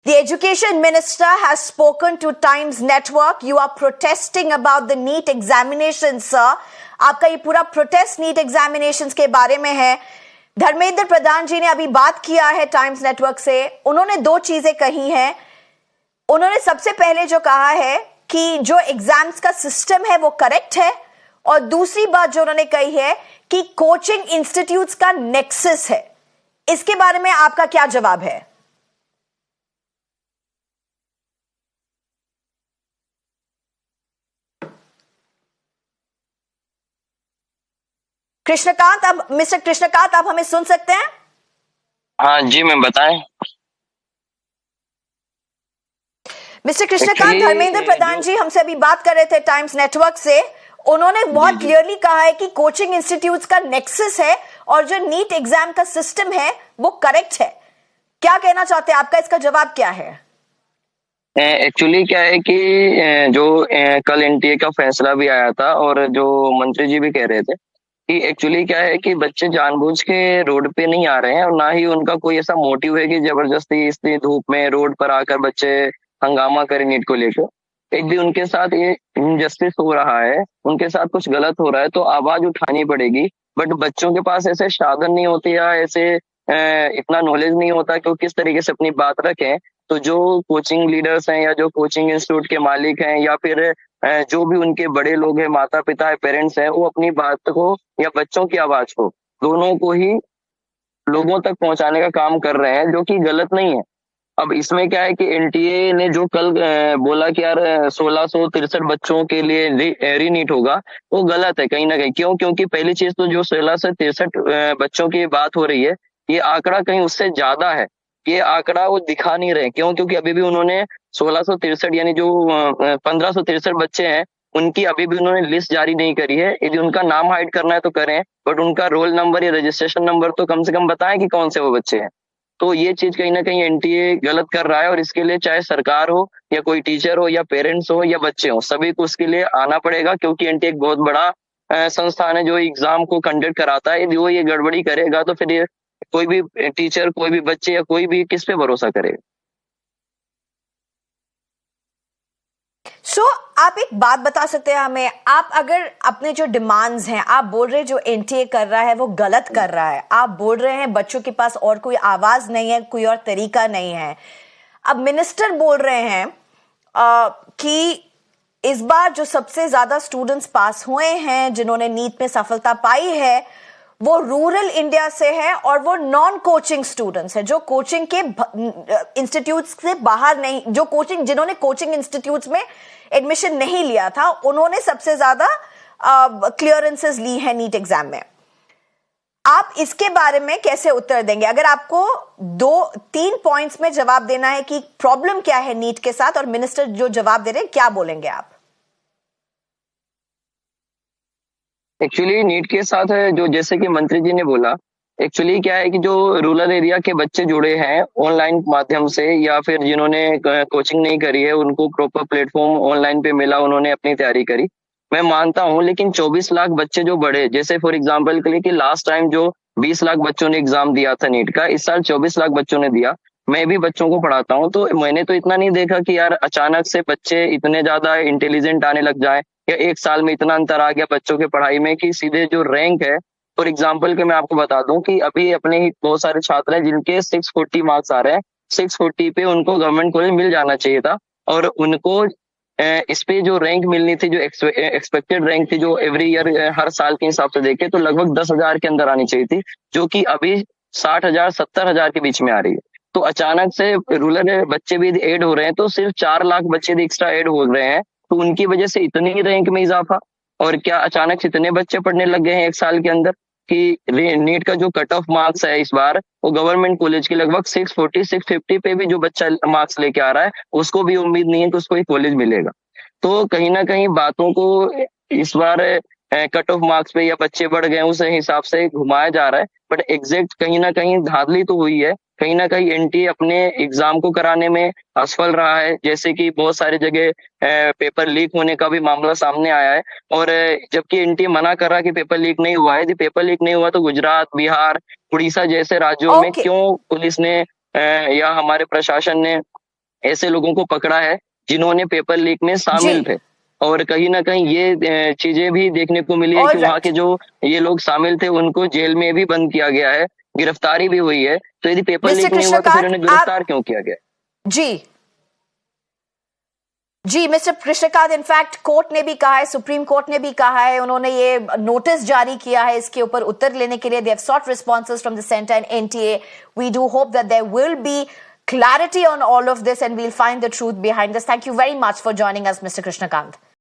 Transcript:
The education minister has spoken to Times Network. You are protesting about the NEET examinations, sir. आपका ये पूरा protest NEET examinations के बारे में है. धर्मेंद्र प्रधान जी ने अभी बात किया है टाइम्स नेटवर्क से. उन्होंने दो चीजें कही हैं. उन्होंने सबसे पहले जो कहा है कि जो एग्जाम्स का सिस्टम है वो करेक्ट है, और दूसरी बात जो उन्होंने कही है कि कोचिंग इंस्टीट्यूट्स का नेक्सस है. इसके बारे में आपका क्या जवाब है? कृष्णकांत, अब मिस्टर कृष्णकांत, आप हमें सुन सकते हैं? हाँ जी, मैं बताएं. मिस्टर कृष्णकांत, धर्मेंद्र प्रधान जी हमसे अभी बात कर रहे थे टाइम्स नेटवर्क से. उन्होंने बहुत क्लियरली कहा है कि कोचिंग इंस्टीट्यूट्स का नेक्सस है और जो नीट एग्जाम का सिस्टम है वो करेक्ट है. क्या कहना चाहते हैं? आपका इसका जवाब क्या है? एक्चुअली क्या है कि जो कल एनटीए का फैसला भी आया था और जो मंत्री जी भी कह रहे थे कि एक्चुअली क्या है कि बच्चे जानबूझ के रोड पे नहीं आ रहे हैं और ना ही उनका कोई ऐसा मोटिव है कि जबरदस्ती इतनी धूप में रोड पर आकर बच्चे हंगामा करें नीट को लेकर. एक भी उनके साथ ये इनजस्टिस हो रहा है, उनके साथ कुछ गलत हो रहा है तो आवाज उठानी पड़ेगी. बट बच्चों के पास ऐसे साधन नहीं होते या ऐसे इतना नॉलेज नहीं होता कि वो किस तरीके से अपनी बात रखें. तो जो कोचिंग लीडर्स हैं या जो कोचिंग इंस्टीट्यूट के मालिक हैं या फिर जो भी उनके बड़े लोग हैं, माता पिता है, पेरेंट्स हैं, वो अपनी बात को या बच्चों की आवाज को दोनों को ही लोगों तक पहुंचाने का काम कर रहे हैं, जो कि गलत नहीं है. अब इसमें क्या है कि एनटीए ने जो कल बोला कि यार 1663 बच्चों के लिए रीनीट होगा, वो गलत है कहीं ना कहीं. क्योंकि पहली चीज तो जो 1663 बच्चों की बात हो रही है, ये आंकड़ा कहीं उससे ज्यादा है. ये आंकड़ा वो दिखा नहीं रहे. क्योंकि अभी भी उन्होंने 1663 यानी जो 1563 बच्चे हैं उनकी अभी भी उन्होंने लिस्ट जारी नहीं करी है. यदि उनका नाम हाइड करना है तो करें, बट उनका रोल नंबर या रजिस्ट्रेशन नंबर तो कम से कम बताएं कि कौन से वो बच्चे हैं. तो ये चीज कहीं ना कहीं एनटीए गलत कर रहा है और इसके लिए चाहे सरकार हो या कोई टीचर हो या पेरेंट्स हो या बच्चे हो, सभी को उसके लिए आना पड़ेगा. क्योंकि एनटीए एक बहुत बड़ा संस्थान है जो एग्जाम को कंडक्ट कराता है. यदि वो ये गड़बड़ी करेगा तो फिर कोई भी टीचर, कोई भी बच्चे या कोई भी किस पे भरोसा करेगा. आप एक बात बता सकते हैं हमें? आप अगर अपने जो डिमांड्स हैं, आप बोल रहे हैं जो एनटीए कर रहा है वो गलत कर रहा है, आप बोल रहे हैं बच्चों के पास और कोई आवाज नहीं है, कोई और तरीका नहीं है. अब मिनिस्टर बोल रहे हैं कि इस बार जो सबसे ज्यादा स्टूडेंट्स पास हुए हैं, जिन्होंने नीट में सफलता पाई है, वो रूरल इंडिया से है और वो नॉन कोचिंग स्टूडेंट्स हैं, जो कोचिंग के इंस्टीट्यूट्स से बाहर नहीं, जो कोचिंग, जिन्होंने कोचिंग इंस्टीट्यूट्स में एडमिशन नहीं लिया था, उन्होंने सबसे ज्यादा क्लियरेंसेस ली है नीट एग्जाम में. आप इसके बारे में कैसे उत्तर देंगे? अगर आपको 2-3 पॉइंट्स में जवाब देना है कि प्रॉब्लम क्या है नीट के साथ, और मिनिस्टर जो जवाब दे रहे हैं, क्या बोलेंगे आप? एक्चुअली नीट के साथ जो जैसे कि मंत्री जी ने बोला, एक्चुअली क्या है कि जो रूरल एरिया के बच्चे जुड़े हैं ऑनलाइन माध्यम से या फिर जिन्होंने कोचिंग नहीं करी है, उनको प्रॉपर प्लेटफॉर्म ऑनलाइन पे मिला, उन्होंने अपनी तैयारी करी, मैं मानता हूं. लेकिन 24 लाख बच्चे जो बढ़े, जैसे फॉर एग्जांपल के लिए कि लास्ट टाइम जो 20 लाख बच्चों ने एग्जाम दिया था नीट का, इस साल 24 लाख बच्चों ने दिया. मैं भी बच्चों को पढ़ाता हूँ, तो मैंने तो इतना नहीं देखा कि यार अचानक से बच्चे इतने ज्यादा इंटेलिजेंट आने लग जाए या एक साल में इतना अंतर आ गया बच्चों के पढ़ाई में कि सीधे जो रैंक है. फॉर एग्जाम्पल के मैं आपको बता दूं कि अभी अपने ही बहुत सारे छात्र हैं जिनके 640 मार्क्स आ रहे हैं. 640 पे उनको गवर्नमेंट कॉलेज मिल जाना चाहिए था, और उनको इस पे जो रैंक मिलनी थी, जो एक्सपेक्टेड रैंक थी, जो एवरी ईयर हर साल के हिसाब से देखे तो लगभग 10,000 के अंदर आनी चाहिए थी, जो कि अभी 60,000 70,000 के बीच में आ रही है. तो अचानक से रूरल बच्चे भी ऐड हो रहे हैं, तो सिर्फ 4 लाख बच्चे भी एक्स्ट्रा ऐड हो रहे हैं, तो उनकी वजह से इतनी रैंक में इजाफा. और क्या अचानक से इतने बच्चे पढ़ने लग गए हैं एक साल के अंदर कि नीट का जो कट ऑफ मार्क्स है इस बार, वो गवर्नमेंट कॉलेज के लगभग 640-650 पे भी जो बच्चा मार्क्स लेके आ रहा है, उसको भी उम्मीद नहीं है कि उसको कॉलेज मिलेगा. तो कहीं ना कहीं बातों को इस बार कट ऑफ मार्क्स पे या बच्चे बढ़ गए उस हिसाब से घुमाया जा रहा है. बट एग्जैक्ट कहीं ना कहीं धांधली तो हुई है. कहीं ना कहीं एनटीए अपने एग्जाम को कराने में असफल रहा है, जैसे कि बहुत सारी जगह पेपर लीक होने का भी मामला सामने आया है. और जबकि एनटीए मना कर रहा है कि पेपर लीक नहीं हुआ है. यदि पेपर लीक नहीं हुआ तो गुजरात, बिहार, उड़ीसा जैसे राज्यों में क्यों पुलिस ने या हमारे प्रशासन ने ऐसे लोगों को पकड़ा है जिन्होंने पेपर लीक में शामिल जी। थे। और कहीं ना कहीं ये चीजें भी देखने को मिली है ऑल कि वहाँ राइट। के जो ये लोग शामिल थे उनको जेल में भी बंद किया गया है, गिरफ्तारी भी हुई है। तो यदि पेपर मिस्टर लीक नहीं हुआ तो फिर कृष्णकांत, उन्हें आप गिरफ्तार क्यों किया गया? जी जी मिस्टर कृष्णकांत, इनफैक्ट कोर्ट ने भी कहा है, सुप्रीम कोर्ट ने भी कहा है, उन्होंने ये नोटिस जारी किया है इसके ऊपर उत्तर लेने के लिए। They have sought responses from the centre and NTA. We do hope that there will be clarity on all of this and we'll find the truth behind this. Thank you very much for joining us, Mr. Krishnakant.